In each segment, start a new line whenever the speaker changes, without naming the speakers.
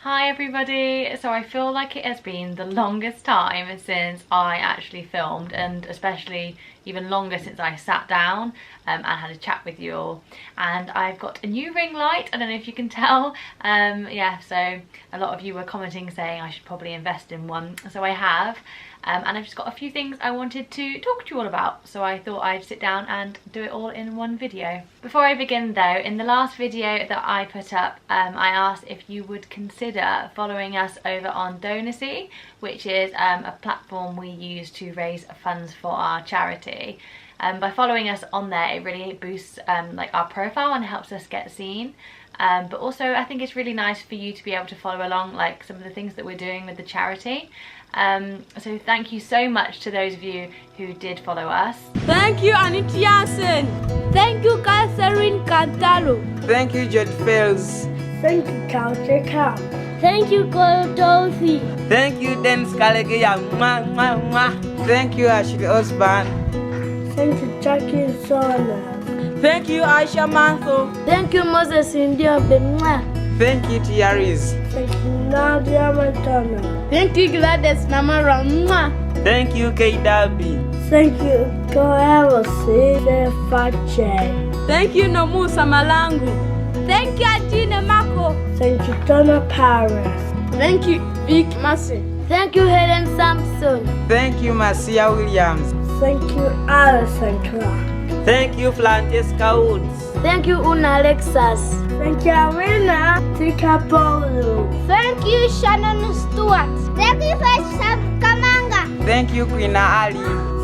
Hi everybody! So I feel like it has been the longest time since I actually filmed, and especially even longer since I sat down and had a chat with you all. And I've got a new ring light, I don't know if you can tell. Yeah, so a lot of you were commenting saying I should probably invest in one, so I have. And I've just got a few things I wanted to talk to you all about, so I thought I'd sit down and do it all in one video. Before I begin though, in the last video that I put up, I asked if you would consider following us over on Donacy, which is a platform we use to raise funds for our charity. By following us on there, it really boosts like our profile and helps us get seen. But also I think it's really nice for you to be able to follow along like some of the things that we're doing with the charity. So thank you so much to those of you who did follow us.
Thank you, Anita.
Thank you, Catherine Cantalo.
Thank you, Judd Fells.
Thank you, Counter Cow. Thank you, Cody.
Thank you, Den Scalegia. Thank you, Ashley Osborne.
Thank you, Jackie Sona.
Thank you, Aisha Mantho.
Thank you, Moses India.
Thank you, Tiaris.
Thank you, Nadia Matana. Thank you, Gladys Namara.
Thank you, K. Darby.
Thank you, Koevo Fache.
Thank you, Nomu Samalangu.
Thank you, Adina Mako. Thank you, Donna Paris.
Thank you, Vic Massey.
Thank you, Helen Sampson.
Thank you, Marcia Williams.
Thank you, Alison Clark.
Thank you, Francesca Woods.
Thank you, Una Alexas. Thank you, Arena Tikapolu. Thank you, Shannon Stewart. Thank you, Sam Kamanga.
Thank you, Queen Ali.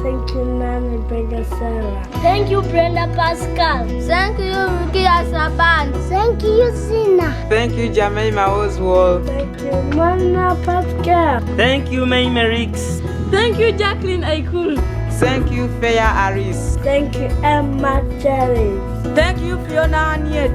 Thank you, Nani Bega Sarah. Thank you, Brenda Pascal. Thank you, Ricky Asaban. Thank you, Zina.
Thank you, Jemima Oswald.
Thank you, Mana Pascal.
Thank you, May Merix.
Thank you, Jacqueline Aikul.
Thank you, Feya Aris.
Thank you, Emma Cherry.
Thank you, Fiona Aniet.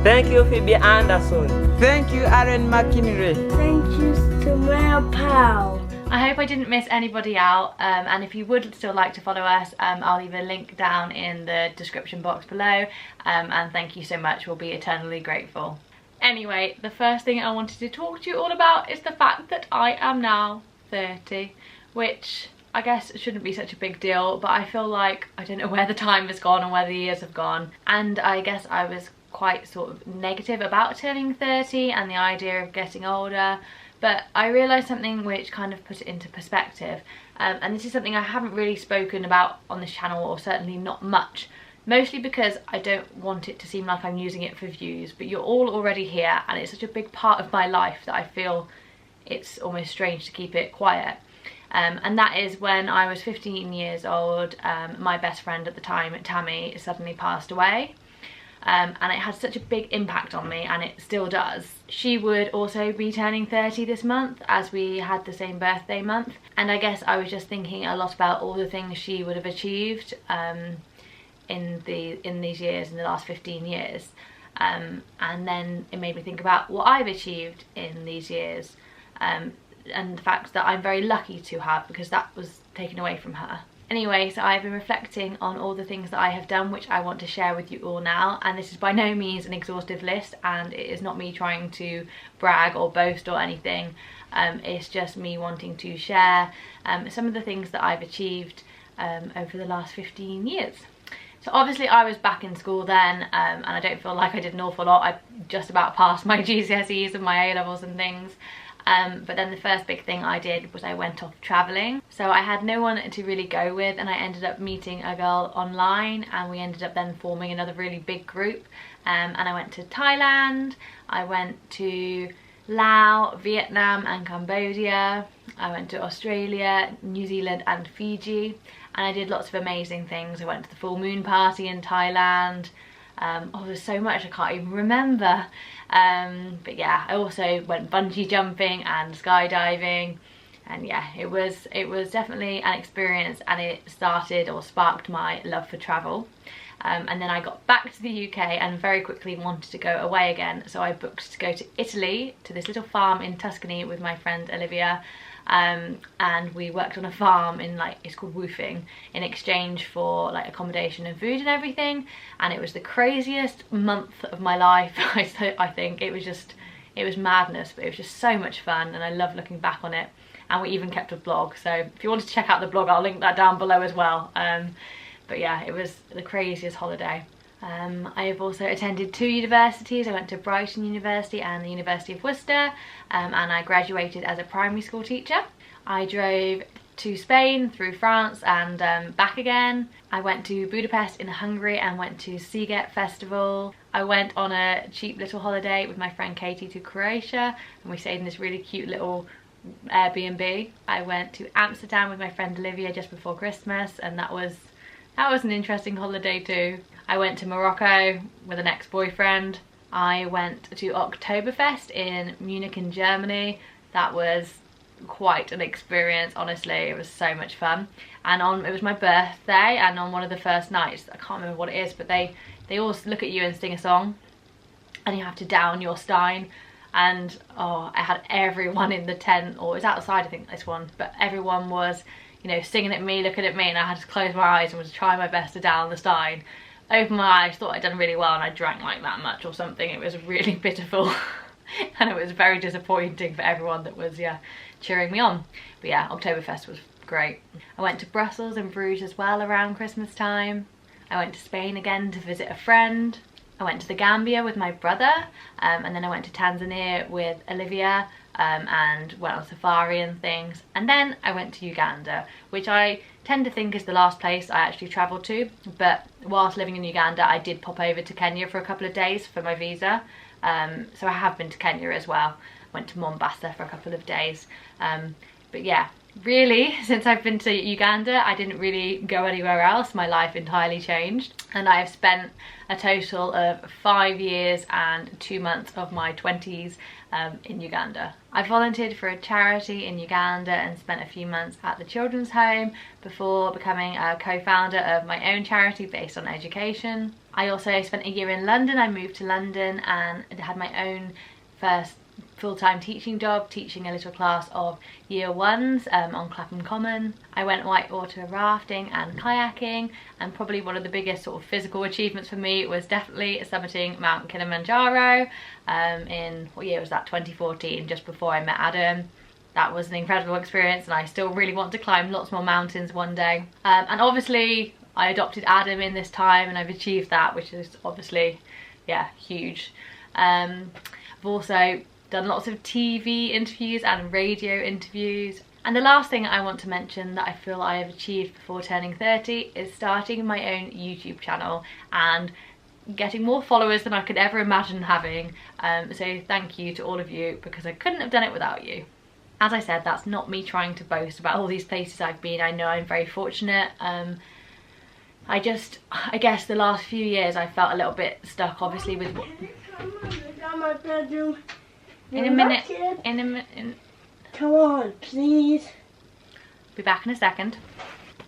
Thank you, Phoebe Anderson. Thank you, Aaron McKinley.
Thank you, Samaya Powell.
I hope I didn't miss anybody out, and if you would still like to follow us, I'll leave a link down in the description box below, and thank you so much, we'll be eternally grateful. Anyway, the first thing I wanted to talk to you all about is the fact that I am now 30, which I guess shouldn't be such a big deal, but I feel like I don't know where the time has gone and where the years have gone, and I guess I was quite sort of negative about turning 30 and the idea of getting older. But I realised something which kind of put it into perspective, and this is something I haven't really spoken about on this channel, or certainly not much, mostly because I don't want it to seem like I'm using it for views, but you're all already here and it's such a big part of my life that I feel it's almost strange to keep it quiet. And that is when I was 15 years old, my best friend at the time, Tammy, suddenly passed away. And it had such a big impact on me, and it still does. She would also be turning 30 this month, as we had the same birthday month, and I guess I was just thinking a lot about all the things she would have achieved in these years, in the last 15 years, and then it made me think about what I've achieved in these years, and the fact that I'm very lucky to have, because that was taken away from her. Anyway, so I've been reflecting on all the things that I have done, which I want to share with you all now, and this is by no means an exhaustive list, and it is not me trying to brag or boast or anything. It's just me wanting to share some of the things that I've achieved over the last 15 years. So obviously I was back in school then, and I don't feel like I did an awful lot. I just about passed my GCSEs and my A-levels and things. But then the first big thing I did was I went off travelling. So I had no one to really go with, and I ended up meeting a girl online, and we ended up then forming another really big group. And I went to Thailand, I went to Laos, Vietnam and Cambodia, I went to Australia, New Zealand and Fiji, and I did lots of amazing things. I went to the full moon party in Thailand. Oh, there's so much I can't even remember. But yeah, I also went bungee jumping and skydiving, and yeah, it was definitely an experience, and it started or sparked my love for travel. And then I got back to the UK and very quickly wanted to go away again, so I booked to go to Italy, to this little farm in Tuscany with my friend Olivia. And we worked on a farm in, like, it's called woofing, in exchange for like accommodation and food and everything, and it was the craziest month of my life. I think it was just It was madness, but it was just so much fun, and I love looking back on it. And we even kept a blog, so if you wanted to check out the blog, I'll link that down below as well. But yeah, it was the craziest holiday. I have also attended 2 universities. I went to Brighton University and the University of Worcester, and I graduated as a primary school teacher. I drove to Spain, through France, and back again. I went to Budapest in Hungary and went to CEDA Festival. I went on a cheap little holiday with my friend Katie to Croatia, and we stayed in this really cute little Airbnb. I went to Amsterdam with my friend Olivia just before Christmas, and that was an interesting holiday too. I went to Morocco with an ex-boyfriend. I went to Oktoberfest in Munich in Germany. That was quite an experience, honestly. It was so much fun. And it was my birthday, and on one of the first nights, I can't remember what it is, but they all look at you and sing a song, and you have to down your stein. And oh, I had everyone in the tent, or it was outside I think this one, but everyone was, you know, singing at me, looking at me, and I had to close my eyes and was trying my best to down the stein. Opened my eyes, thought I'd done really well, and I drank like that much or something. It was really pitiful. And it was very disappointing for everyone that was, yeah, cheering me on. But yeah, Oktoberfest was great. I went to Brussels and Bruges as well around Christmas time. I went to Spain again to visit a friend. I went to the Gambia with my brother, and then I went to Tanzania with Olivia, and went on safari and things. And then I went to Uganda, which I tend to think is the last place I actually travelled to, but whilst living in Uganda I did pop over to Kenya for a couple of days for my visa. So I have been to Kenya as well. Went to Mombasa for a couple of days. But yeah, really, since I've been to Uganda, I didn't really go anywhere else. My life entirely changed, and I have spent a total of 5 years and 2 months of my 20s in Uganda. I volunteered for a charity in Uganda and spent a few months at the children's home before becoming a co-founder of my own charity based on education. I also spent a year in London. I moved to London and had my own first full-time teaching job, teaching a little class of year ones on Clapham Common. I went whitewater rafting and kayaking, and probably one of the biggest sort of physical achievements for me was definitely summiting Mount Kilimanjaro in, what year was that, 2014, just before I met Adam. That was an incredible experience, and I still really want to climb lots more mountains one day. And obviously I adopted Adam in this time, and I've achieved that, which is obviously, yeah, huge. I've also done lots of TV interviews and radio interviews. And the last thing I want to mention that I feel I have achieved before turning 30 is starting my own YouTube channel and getting more followers than I could ever imagine having. So thank you to all of you, because I couldn't have done it without you. As I said, that's not me trying to boast about all these places I've been. I know I'm very fortunate. I guess the last few years I felt a little bit stuck, obviously, with in a minute.
Come on, please.
Be back in a second.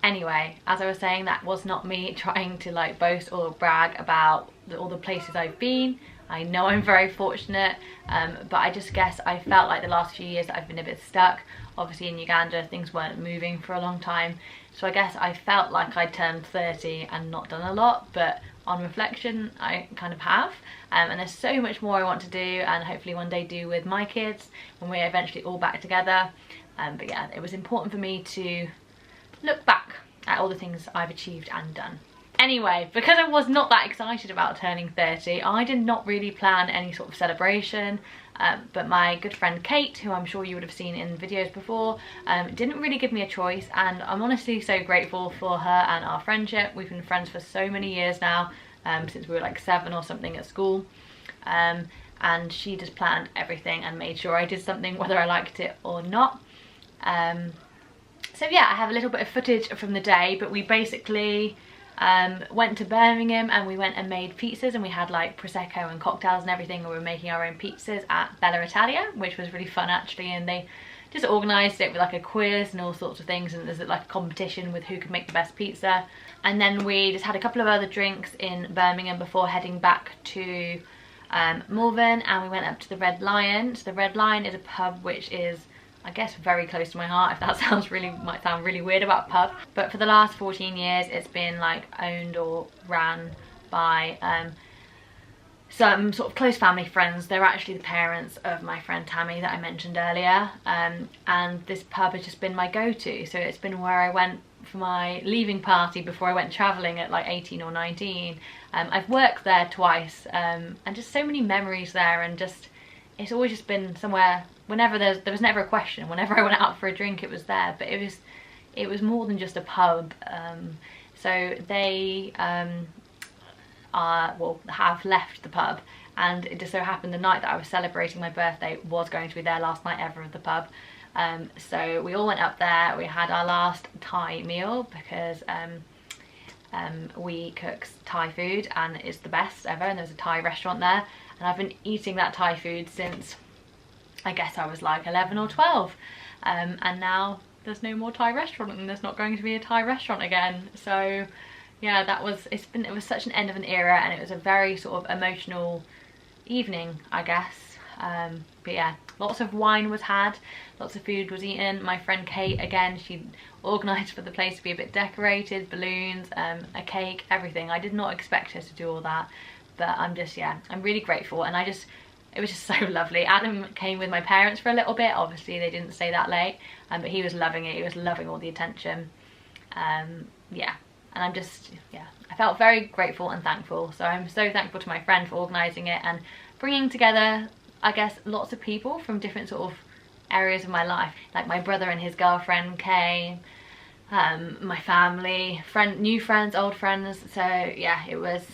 Anyway, as I was saying, that was not me trying to like boast or brag about all the places I've been. I know I'm very fortunate, but I just guess I felt like the last few years that I've been a bit stuck. Obviously in Uganda things weren't moving for a long time, so I guess I felt like I'd turned 30 and not done a lot, but on reflection I kind of have. And there's so much more I want to do, and hopefully one day do with my kids when we're eventually all back together. But yeah, it was important for me to look back at all the things I've achieved and done. Anyway, because I was not that excited about turning 30, I did not really plan any sort of celebration, but my good friend Kate, who I'm sure you would have seen in videos before, didn't really give me a choice, and I'm honestly so grateful for her and our friendship. We've been friends for so many years now, since we were like 7 or something at school, and she just planned everything and made sure I did something whether I liked it or not. So yeah, I have a little bit of footage from the day, but we basically went to Birmingham and we went and made pizzas, and we had like Prosecco and cocktails and everything, and we were making our own pizzas at Bella Italia, which was really fun actually, and they just organised it with like a quiz and all sorts of things, and there's like a competition with who could make the best pizza. And then we just had a couple of other drinks in Birmingham before heading back to Malvern, and we went up to the Red Lion. So the Red Lion is a pub which is, I guess, very close to my heart, if that might sound really weird about a pub. But for the last 14 years it's been like owned or ran by some sort of close family friends. They're actually the parents of my friend Tammy that I mentioned earlier, and this pub has just been my go-to. So it's been where I went for my leaving party before I went travelling at like 18 or 19. I've worked there twice, and just so many memories there, and just it's always just been somewhere. Whenever there was never a question. Whenever I went out for a drink, it was there. But it was more than just a pub. So they have left the pub, and it just so happened the night that I was celebrating my birthday was going to be their last night ever of the pub. So we all went up there. We had our last Thai meal because we cook Thai food and it's the best ever, and there's a Thai restaurant there, and I've been eating that Thai food since I guess I was like 11 or 12, and now there's no more Thai restaurant, and there's not going to be a Thai restaurant again. So yeah, it was such an end of an era, and it was a very sort of emotional evening, I guess. But yeah, lots of wine was had, lots of food was eaten. My friend Kate, again, she organised for the place to be a bit decorated, balloons, a cake, everything. I did not expect her to do all that, but I'm really grateful, and it was just so lovely. Adam came with my parents for a little bit. Obviously they didn't stay that late, but he was loving it. He was loving all the attention. Yeah, and I felt very grateful and thankful. So I'm so thankful to my friend for organising it and bringing together, I guess, lots of people from different sort of areas of my life, like my brother and his girlfriend Kay, my family, new friends, old friends. So yeah, it was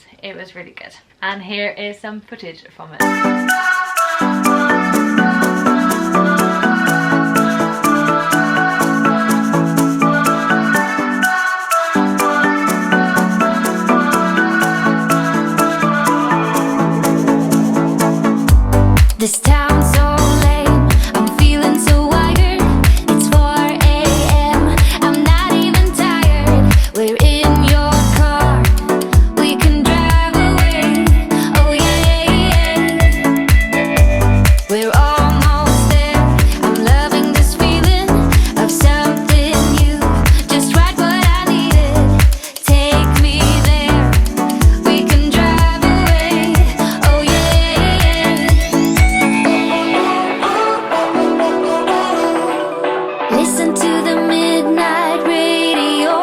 really good. And here is some footage from it.
This town's so lame, I'm feeling so wired. It's 4 AM, I'm not even tired. We're in your car, we can drive away. Oh yeah, we're almost there. I'm loving this feeling of something new. Just right what I needed. Take me there, we can drive away. Oh yeah. Listen to the midnight radio.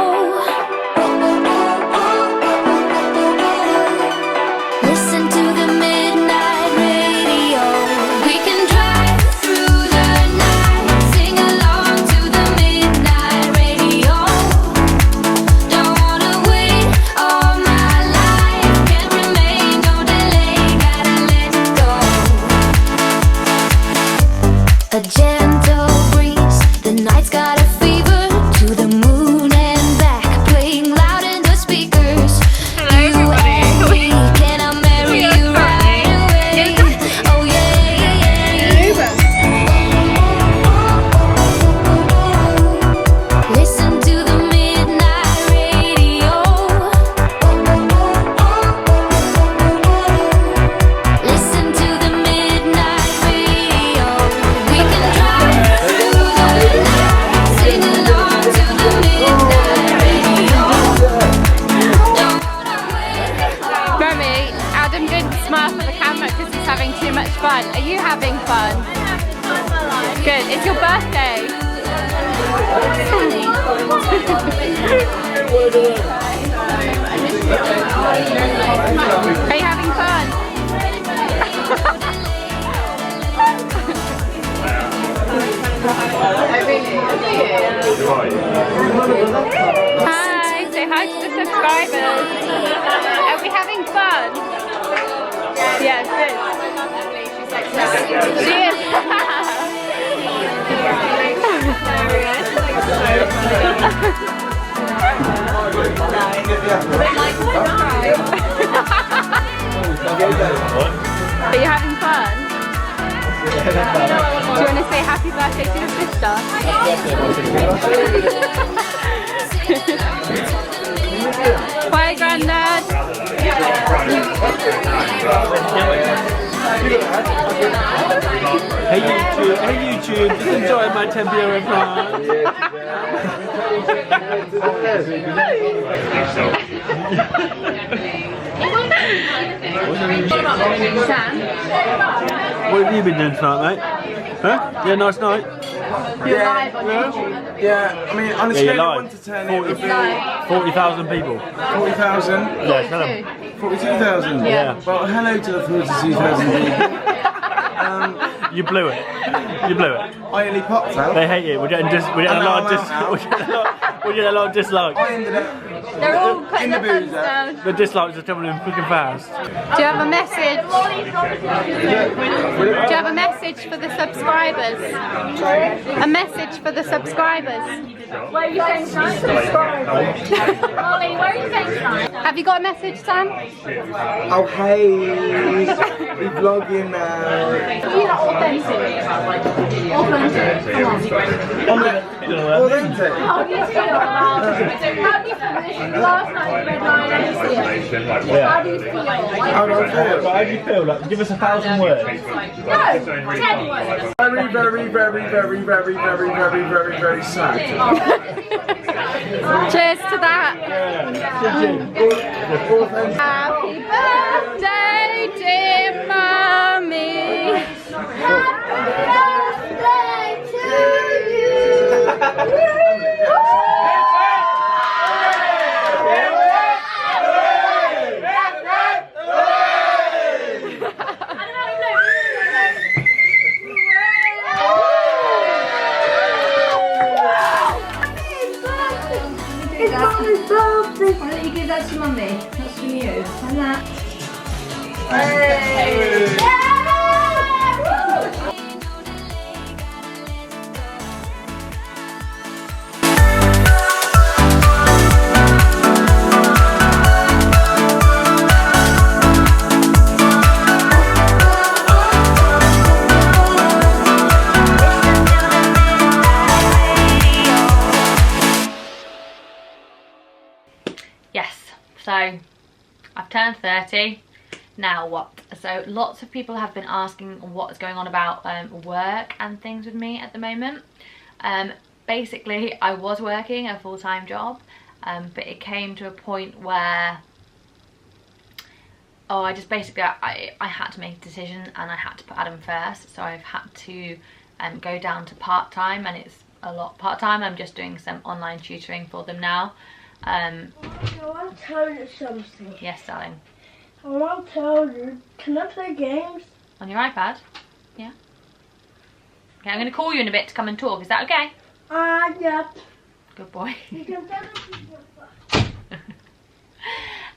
Listen to the midnight radio. We can drive through the night, sing along to the midnight radio. Don't wanna wait all my life, can't remain, no delay, gotta let go. A gentle breeze, the night's got a fever, to the moon and back, playing loud in the speakers.
Hello everybody.
Can I marry you right away? Oh yeah. Listen to the midnight radio. Listen to the midnight radio. We can drive through the night, sing along to the midnight radio. Don't wanna wait.
Mummy, Adam didn't smile for the camera because he's having too much fun. Are you having fun? Good. It's your birthday. Are you having fun? Hi, say hi to the subscribers. Are we having fun? Yes, good. She is. Are you having fun? Do you want to say happy birthday to your sister? Bye, Grandad.
Hey YouTube, just enjoy my 10 euro part. What have you been doing tonight, mate? Huh? Yeah, nice night.
You're live on YouTube.
Yeah, I mean, on a
Yeah,
scale
you're
of
live.
1 to 10, it would be
40,000 people.
40,000.
Yeah, tell them.
42,000?
Yeah.
Well, hello to the 42,000 people.
You blew it. You blew it.
I only popped out.
They hate it. We're getting a lot of dislikes.
I ended up
They're all putting
in the
their thumbs
boozer.
down.
The dislikes are coming in freaking fast.
Do you have a message? Do you have a message for the subscribers? A message for the subscribers?
Where are you going tonight? Ollie, where are you going tonight?
Have you got a message, Sam?
Oh, hey. We're vlogging now.
You're not authentic. Authentic. Come on.
Authentic.
How do you feel last night's red line and see it? How do you feel?
How do I feel?
How do you feel? Like, give us 1,000 words.
No, 10 words.
Very, very, very, very, very, very, very, very, very sad.
Cheers to that.
Authentic.
Happy birthday, dear mummy.
Happy birthday to you.
Why don't you give that to mummy? That's from you. And that. Yes, so I've turned 30. Now what? So lots of people have been asking what's going on about work and things with me at the moment. Basically, I was working a full-time job, but it came to a point where I just basically I had to make a decision and I had to put Adam first. So I've had to go down to part-time, and it's a lot part-time. I'm just doing some online tutoring for them now.
I want to tell you something.
Yes, darling.
I want to tell you, can I play games?
On your iPad? Yeah. Okay, I'm going to call you in a bit to come and talk. Is that okay?
Yep.
Good boy.
You can play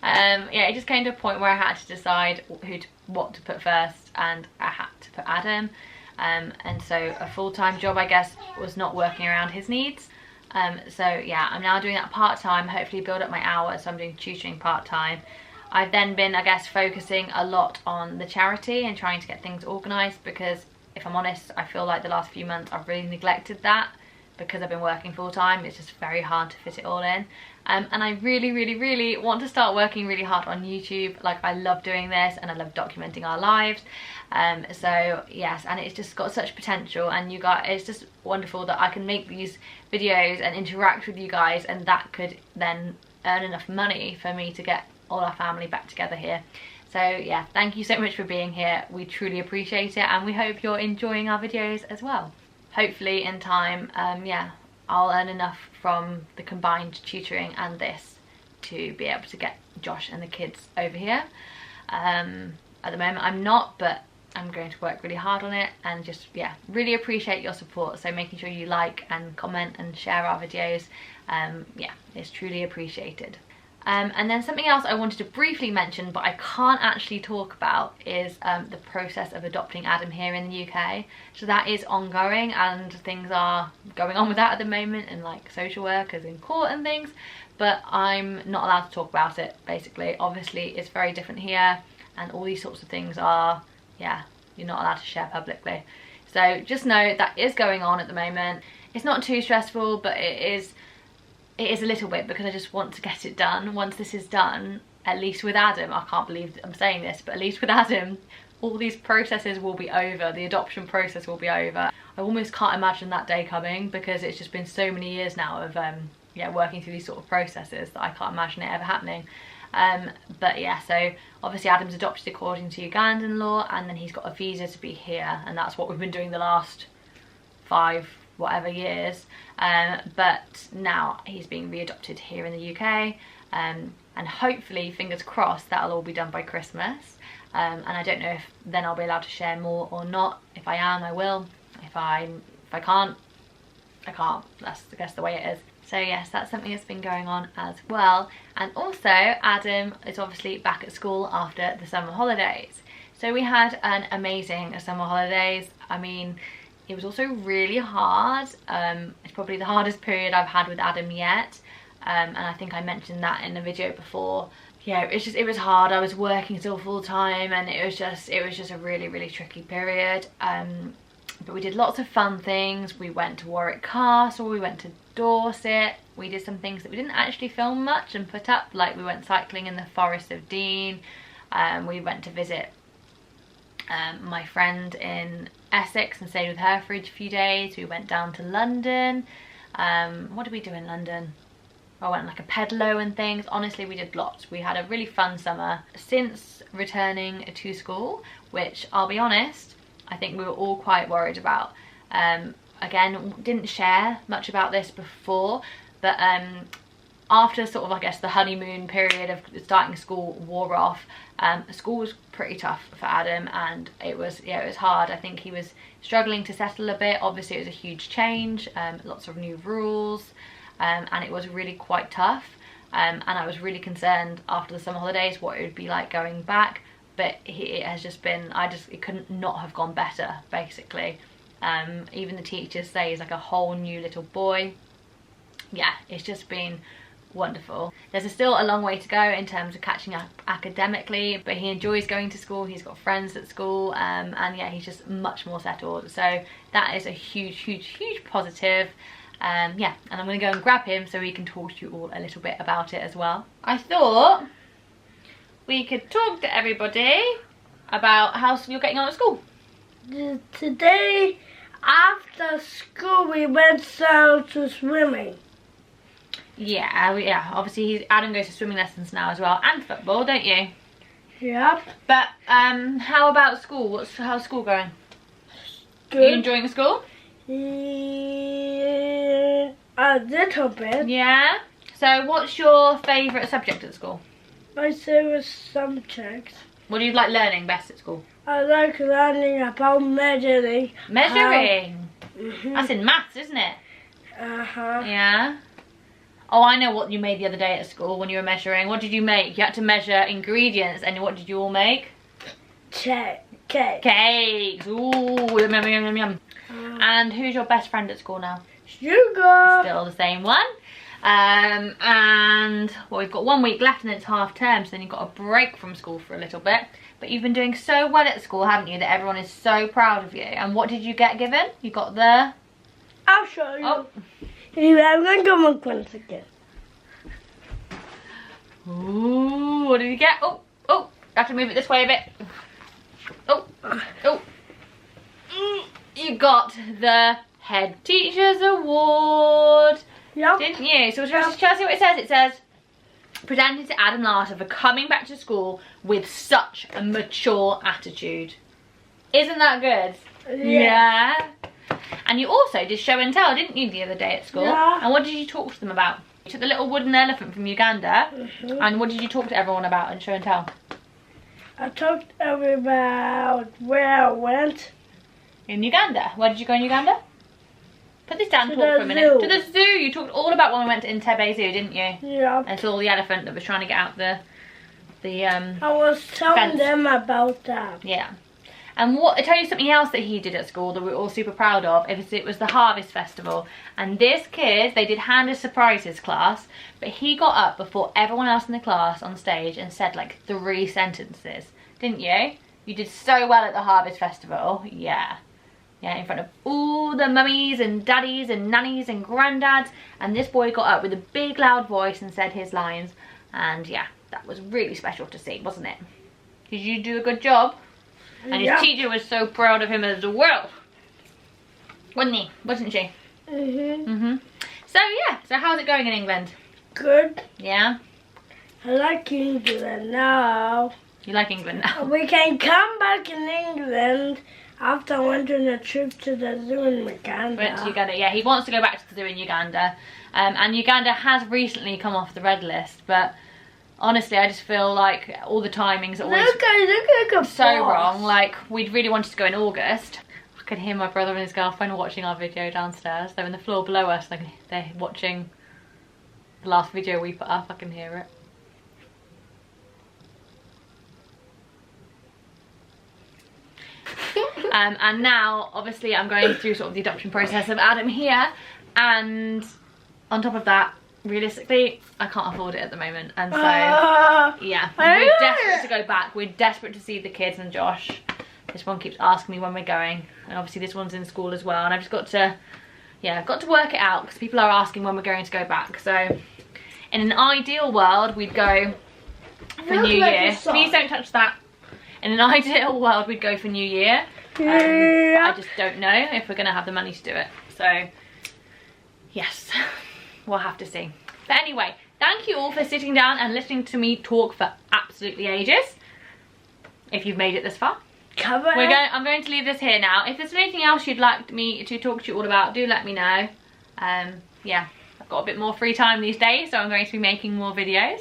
Yeah, it just came to a point where I had to decide what to put first, and I had to put Adam. And so a full-time job, I guess, was not working around his needs. So yeah, I'm now doing that part-time, hopefully build up my hours. So I'm doing tutoring part-time. I've then been, I guess, focusing a lot on the charity and trying to get things organised, because if I'm honest, I feel like the last few months I've really neglected that because I've been working full-time. It's just very hard to fit it all in. And I really, really, really want to start working really hard on YouTube. Like, I love doing this and I love documenting our lives. So yes, and it's just got such potential, and you guys, it's just wonderful that I can make these videos and interact with you guys, and that could then earn enough money for me to get all our family back together here. So yeah, thank you so much for being here. We truly appreciate it, and we hope you're enjoying our videos as well. Hopefully in time, yeah, I'll earn enough from the combined tutoring and this to be able to get Josh and the kids over here. At the moment I'm not, but I'm going to work really hard on it, and just, yeah, really appreciate your support. So making sure you like and comment and share our videos, yeah, it's truly appreciated. And then something else I wanted to briefly mention, but I can't actually talk about, is the process of adopting Adam here in the UK. So that is ongoing, and things are going on with that at the moment, and like social workers in court and things, but I'm not allowed to talk about it, basically. Obviously it's very different here, and all these sorts of things are, yeah, you're not allowed to share publicly. So just know that is going on at the moment. It's not too stressful, but it is a little bit, because I just want to get it done. Once this is done, at least with Adam, I can't believe I'm saying this, but at least with Adam, all these processes will be over. The adoption process will be over. I almost can't imagine that day coming, because it's just been so many years now of yeah, working through these sort of processes that I can't imagine it ever happening. But yeah, so obviously Adam's adopted according to Ugandan law, and then he's got a visa to be here, and that's what we've been doing the last 5 whatever years. But now he's being readopted here in the UK, and hopefully, fingers crossed, that'll all be done by Christmas. And I don't know if then I'll be allowed to share more or not. If I am, I will. If I can't, I can't. That's, I guess, the way it is. So yes, that's something that's been going on as well. And also, Adam is obviously back at school after the summer holidays. So we had an amazing summer holidays. I mean, it was also really hard. It's probably the hardest period I've had with Adam yet. And I think I mentioned that in a video before. Yeah, it was hard. I was working still full time, and it was just a really tricky period. But we did lots of fun things. We went to Warwick Castle, we went to Dorset, we did some things that we didn't actually film much and put up, like we went cycling in the Forest of Dean. We went to visit my friend in Essex and stayed with her for a few days. We went down to London. What did we do in London? I went on like a pedalo and things. Honestly, we did lots. We had a really fun summer. Since returning to school, which I'll be honest, I think we were all quite worried about. Again, didn't share much about this before, but after sort of, I guess, the honeymoon period of starting school wore off, school was pretty tough for Adam, and it was hard. I think he was struggling to settle a bit. Obviously, it was a huge change, lots of new rules. And it was really quite tough, and I was really concerned after the summer holidays what it would be like going back. But it has just been, it couldn't not have gone better, basically. Even the teachers say he's like a whole new little boy. Yeah, it's just been wonderful. There's still a long way to go in terms of catching up academically, but he enjoys going to school. He's got friends at school, and yeah, he's just much more settled. So that is a huge positive. Yeah, and I'm going to go and grab him so we can talk to you all a little bit about it as well. I thought we could talk to everybody about how you're getting on at school.
Today, after school, we went out to swimming.
Yeah, obviously Adam goes to swimming lessons now as well, and football, don't you?
Yep.
But how about school? How's school going?
Good.
Are you enjoying school?
Yeah, a little bit.
Yeah. So what's your favourite subject at school?
My favorite subject.
What do you like learning best at school?
I like learning about measuring.
Measuring? That's in maths, isn't it?
Uh-huh.
Yeah. Oh, I know what you made the other day at school when you were measuring. What did you make? You had to measure ingredients, and what did you all make?
Cake.
Cakes. Ooh, yum. And who's your best friend at school now?
Sugar.
Still the same one. And well, we've got 1 week left and it's half term, so then you've got a break from school for a little bit. But you've been doing so well at school, haven't you, that everyone is so proud of you. And what did you get given? You got the...
I'll show you.
Oh.
I'm going to go look once again.
Ooh, what did you get? Oh, I have to move it this way a bit. Oh. You got the Head Teacher's Award.
Yep.
Didn't you? So shall I see what it says? It says, presented to Adam Larter for coming back to school with such a mature attitude. Isn't that good? Yeah. And you also did show and tell, didn't you, the other day at school?
Yeah.
And what did you talk to them about? You took the little wooden elephant from Uganda. And what did you talk to everyone about in show and tell?
I talked about where I went.
In Uganda? Where did you go in Uganda? Put this down and talk for a minute.
Zoo.
To the zoo. You talked all about when we went to Entebbe Zoo, didn't you?
Yeah.
And saw the elephant that was trying to get out the
I was telling
fence.
them about that.
Yeah. And I tell you something else that he did at school that we're all super proud of. It was the Harvest Festival. And this kid, they did Hand as Surprises class, but he got up before everyone else in the class on stage and said like 3 sentences. Didn't you? You did so well at the Harvest Festival. Yeah. Yeah, in front of all the mummies and daddies and nannies and granddads. And this boy got up with a big loud voice and said his lines. And yeah, that was really special to see, wasn't it? Did you do a good job? And his teacher was so proud of him as well. Wasn't he? Wasn't she? So yeah, so how's it going in England?
Good.
Yeah?
I like England now.
You like England now?
We can come back in England after I went on a trip to the zoo in Uganda.
Went to Uganda, yeah. He wants to go back to the zoo in Uganda. And Uganda has recently come off the red list, but honestly, I just feel like all the timings are always
Look at
so wrong. Like, we'd really wanted to go in August. I can hear my brother and his girlfriend watching our video downstairs. They're in the floor below us. They're watching the last video we put up. I can hear it. And now, obviously, I'm going through sort of the adoption process of Adam here, and on top of that, realistically, I can't afford it at the moment, and so yeah, we're desperate to go back. We're desperate to see the kids and Josh. This one keeps asking me when we're going, and obviously this one's in school as well, and I've just got to, yeah, I've got to work it out because people are asking when we're going to go back. So in an ideal world, we'd go for New Year. Please don't touch that. In an ideal world, we'd go for New Year. I just don't know if we're going to have the money to do it. So, yes, we'll have to see. But anyway, thank you all for sitting down and listening to me talk for absolutely ages. If you've made it this far. I'm going to leave this here now. If there's anything else you'd like me to talk to you all about, do let me know. Yeah, I've got a bit more free time these days, so I'm going to be making more videos.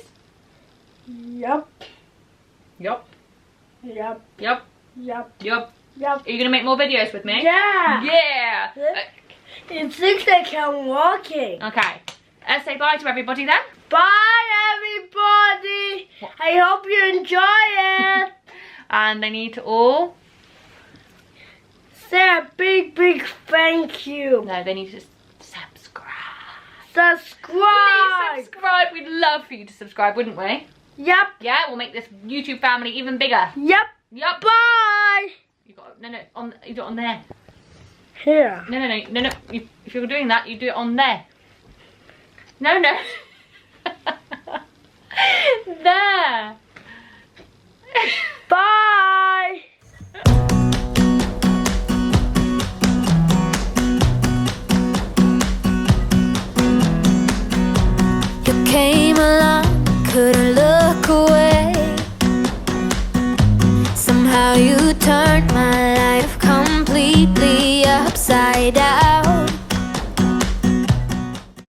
Yep.
Yup.
Yep.
Yup.
Yep.
Yup.
Yep.
Are you going to make more videos with me?
Yeah.
Yeah.
It looks like I'm walking.
Okay. Let's say bye to everybody then.
Bye, everybody. I hope you enjoy it.
And they need to all...
Say a big, big thank you.
No, they need to subscribe.
Subscribe.
Please subscribe. We'd love for you to subscribe, wouldn't we?
Yep.
Yeah, we'll make this YouTube family even bigger.
Yep.
Yup.
Bye.
You got no, you do it on there.
Here.
No. If you're doing that, you do it on there. No. There.
Bye.
You came along, couldn't look away. Somehow you turned my life completely upside down.